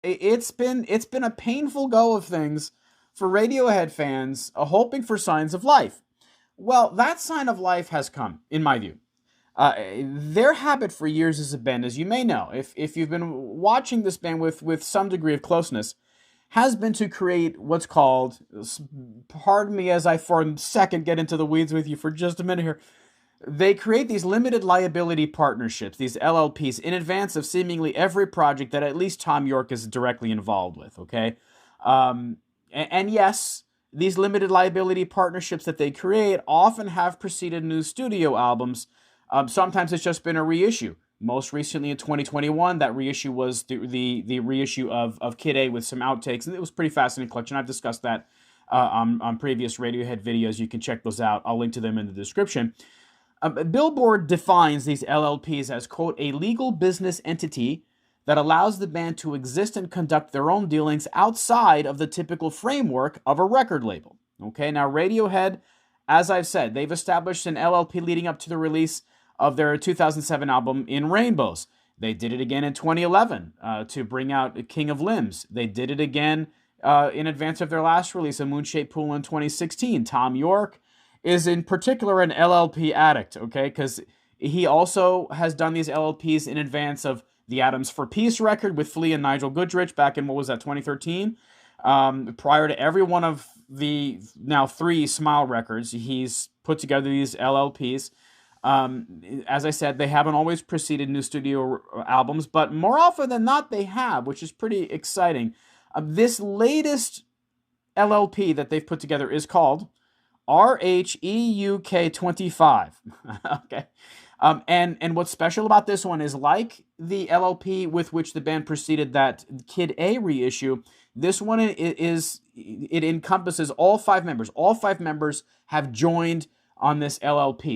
it's been a painful go of things for Radiohead fans hoping for signs of life. Well, that sign of life has come, in my view. Their habit for years as a band, as you may know, if you've been watching this band with some degree of closeness, has been to create what's called, pardon me as I for a second get into the weeds with you for just a minute here, they create these limited liability partnerships, these LLPs, in advance of seemingly every project that at least Tom York is directly involved with, okay? And yes, these limited liability partnerships that they create often have preceded new studio albums. Sometimes it's just been a reissue. Most recently in 2021, that reissue was the reissue of Kid A with some outtakes, and it was a pretty fascinating collection. I've discussed that on previous Radiohead videos. You can check those out. I'll link to them in the description. Billboard defines these LLPs as, quote, a legal business entity that allows the band to exist and conduct their own dealings outside of the typical framework of a record label. Okay, now Radiohead, as I've said, they've established an LLP leading up to the release of their 2007 album In Rainbows. They did it again in 2011 to bring out King of Limbs. They did it again in advance of their last release, A Moonshaped Pool, in 2016. Tom York is in particular an LLP addict, okay? Because he also has done these LLPs in advance of the Atoms for Peace record with Flea and Nigel Goodrich back in, what was that, 2013? Prior to every one of the now 3 Smile records, he's put together these LLPs. As I said, they haven't always preceded new studio albums, but more often than not they have, which is pretty exciting. This latest LLP that they've put together is called RHEUK 25. Okay. And what's special about this one is, like the LLP with which the band preceded that Kid A reissue, this one it encompasses all 5 members. All 5 members have joined on this LLP.